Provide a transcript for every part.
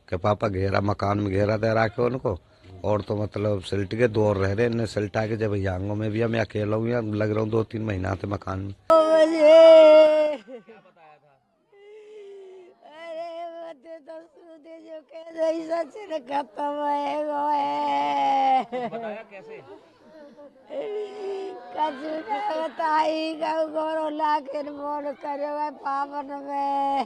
कि पापा घेरा मकान में घेरा दे रहा के उनको, और तो मतलब सिल्ट के दो और रह रहे, इन्हें सिल्टा के जब यांगों में भी मैं अकेला हूँ, या लग रहा हूँ 2-3 महीना थे मकान में। अरे तो सुने जो कैसे सचिन खत्म बताया कैसे कछु न बताई गौरो लाके मोन करे पावन में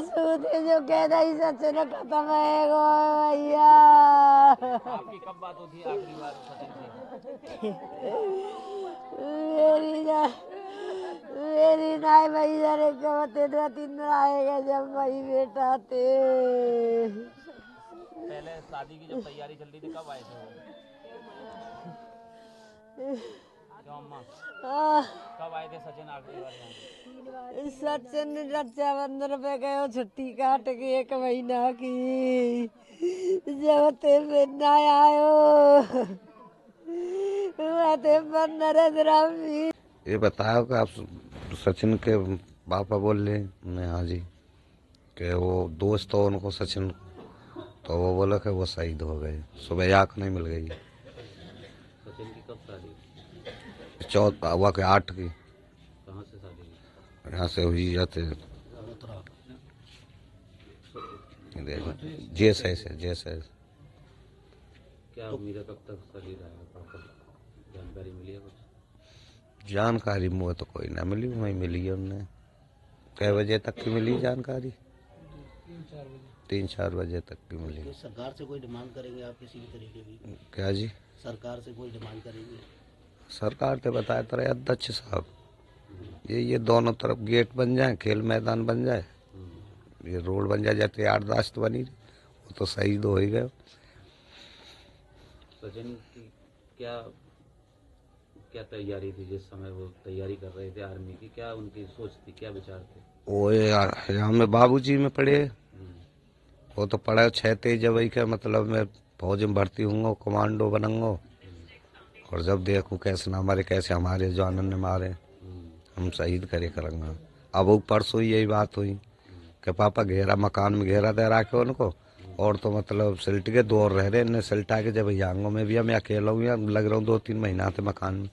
सूते जो कहता ही सचिन खत्म है गो भैया। आपकी कब बात होती है आखिरी बार सचिन से? मेरी नाई भैया ने कहते 2-3 आएगा जब वही बेटा थे। पहले शादी की जब तैयारी चल रही थी कब आए थे वो? क्यों अम्मा कब आए थे सचिन आखिरी बार यहाँ? सचिन रक्षाबंधन पे गए छुट्टी काट के 1 महीना की, जब ते फिर आयो ते नरेंद्र भी। ये बताओ कि आप सचिन के पापा बोल रहे हैं? हाँ जी, कि वो दोस्त हो उनको सचिन, तो वो बोला कि वो शहीद हो गए, सुबह आँख नहीं मिल गई। सचिन की कब शादी? 8 की। कहाँ से शादी की? यहाँ से हुई जाते जैसे क्या उम्मीद है कब तक शरीर आएगा पापा? जानकारी मिली है कुछ? जानकारी मुझे तो कोई ना मिली, वही मिली है उन्हें। कै बजे तक की मिली जानकारी? 3-4 बजे तक की मिली। तो सरकार से कोई डिमांड करेंगे आप किसी भी तरीके की? क्या जी? सरकार से कोई डिमांड करेंगे? सरकार तो बताया तो रहे अध्यक्ष साहब, ये दोनों तरफ गेट बन जाए, खेल मैदान बन जाए, ये रोड बन जाए, जाते 8-10 तो बनी, वो तो शहीद हो ही गए। सचिन की क्या क्या तैयारी थी जिस समय वो तैयारी कर रहे थे आर्मी की? क्या उनकी सोच थी, क्या विचार थे? वो यहाँ में बाबूजी में पढ़े, वो तो पढ़ा 6-23 वही का मतलब मैं फौज में भर्ती हूँ, कमांडो बनूंगा, और जब देखूँ कैसे ना मारे, कैसे हमारे जवानों ने मारे, हम शहीद करे करेंगे। अब वो परसों यही बात हुई कि पापा घेरा मकान में घेरा दे रहा के उनको, और तो मतलब सिल्ट के 2 और रह रहे, इन्हें सिल्टा के जब यांगों में भी मैं अकेला हूँ, या लग रहा हूँ 2-3 महीना थे मकान में,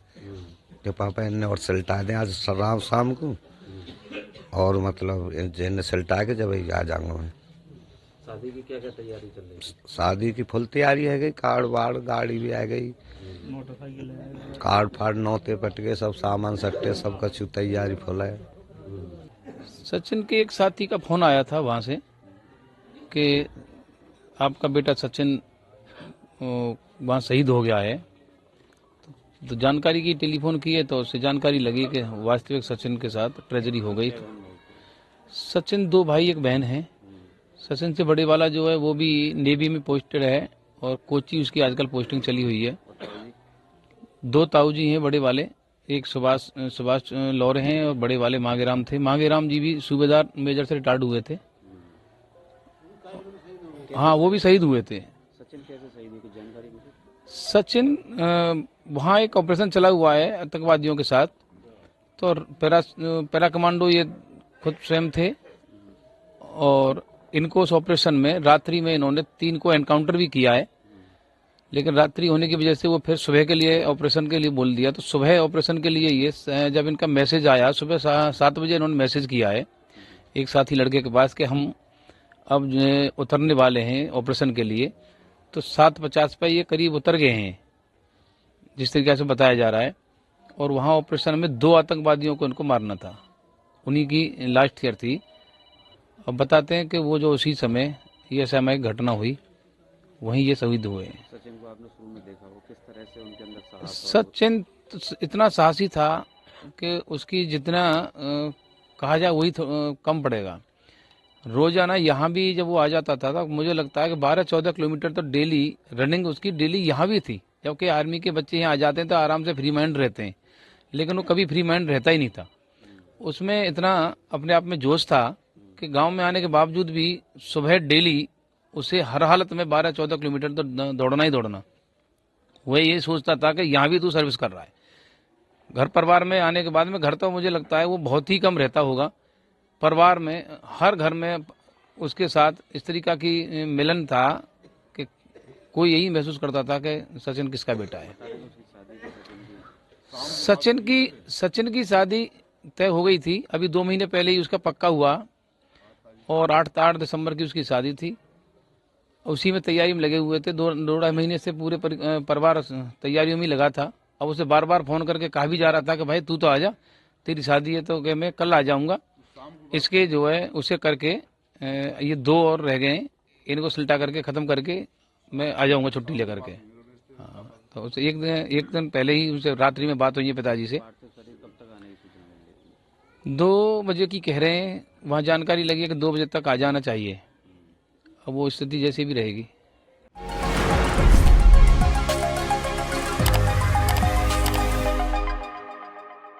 कि पापा इन्हें और सिल्टा दें आज शाम को, और मतलब इन्हें सिल्टा के जब आ जाऊंगा मैं। शादी की क्या क्या तैयारी चल रही है? शादी की फुल तैयारी है गई, कार्ड वार्ड गाड़ी भी आ गई, कार्ड फाड़ नौते पट गए, सब सामान सट्टे सब कछु तैयारी फुल है। सचिन के एक साथी का फोन आया था वहाँ से कि आपका बेटा सचिन वहाँ शहीद हो गया है, तो जानकारी की, टेलीफोन की है तो उससे जानकारी लगी कि वास्तविक सचिन के साथ ट्रेजेडी हो गई। सचिन 2 भाई 1 बहन है। सचिन से बड़े वाला जो है वो भी नेवी में पोस्टेड है, और कोची उसकी आजकल पोस्टिंग चली हुई है। 2 ताऊजी हैं बड़े वाले, एक सुभाष लौरे हैं, और बड़े वाले मांगेराम थे। मांगेराम जी भी सूबेदार मेजर से रिटायर्ड हुए थे। हाँ, वो भी शहीद हुए थे। सचिन कैसे शहीद हुए, कुछ जानकारी मिली? सचिन वहाँ एक ऑपरेशन चला हुआ है आतंकवादियों के साथ, तो पैरा कमांडो ये खुद स्वयं थे, और इनको उस ऑपरेशन में रात्रि में इन्होंने 3 को एनकाउंटर भी किया है, लेकिन रात्रि होने की वजह से वो फिर सुबह के लिए ऑपरेशन के लिए बोल दिया। तो सुबह ऑपरेशन के लिए ये जब इनका मैसेज आया, सुबह 7 बजे इन्होंने मैसेज किया है एक साथी लड़के के पास कि हम अब जो उतरने वाले हैं ऑपरेशन के लिए, तो 7:50 पे ये करीब उतर गए हैं जिस तरीके से बताया जा रहा है। और वहाँ ऑपरेशन में 2 आतंकवादियों को इनको मारना था, उन्हीं की लास्ट ईयर थी। अब बताते हैं कि वो जो उसी समय ये सामयिक घटना हुई, वहीं ये शहीद हुए हैं। सचिन को आपने शुरू में देखा, वो किस तरह से उनके अंदर साहस? सचिन इतना साहसी था कि उसकी जितना कहा जाए वही कम पड़ेगा। रोजाना यहाँ भी जब वो आ जाता था तो मुझे लगता है कि 12-14 किलोमीटर तो डेली रनिंग उसकी डेली यहाँ भी थी। जबकि आर्मी के बच्चे यहाँ आ जाते हैं तो आराम से फ्री माइंड रहते हैं, लेकिन वो कभी फ्री माइंड रहता ही नहीं था। उसमें इतना अपने आप में जोश था कि गांव में आने के बावजूद भी सुबह डेली उसे हर हालत में 12-14 किलोमीटर तो दौड़ना ही दौड़ना। वह ये सोचता था कि यहाँ भी तू सर्विस कर रहा है। घर परिवार में आने के बाद में, घर तो मुझे लगता है वो बहुत ही कम रहता होगा, परिवार में हर घर में उसके साथ इस तरीका की मिलन था कि कोई यही महसूस करता था कि सचिन किसका बेटा है। सचिन की शादी तय हो गई थी, अभी 2 महीने पहले ही उसका पक्का हुआ और 8 दिसंबर की उसकी शादी थी। उसी में तैयारी में लगे हुए थे, 2-2.5 महीने से पूरे परिवार तैयारियों में ही लगा था। अब उसे बार बार फोन करके कहा भी जा रहा था कि भाई तू तो आ जा, तेरी शादी है। तो कि मैं कल आ जाऊंगा। इसके जो है उसे करके ये 2 और रह गए, इनको सिलटा करके ख़त्म करके मैं आ जाऊंगा छुट्टी लेकर के। हाँ, तो उसे एक दिन पहले ही उनसे रात्रि में बात हुई है पिताजी से। 2 बजे की कह रहे हैं, वहाँ जानकारी लगी है कि 2 बजे तक आ जाना चाहिए। अब वो स्थिति जैसी भी रहेगी।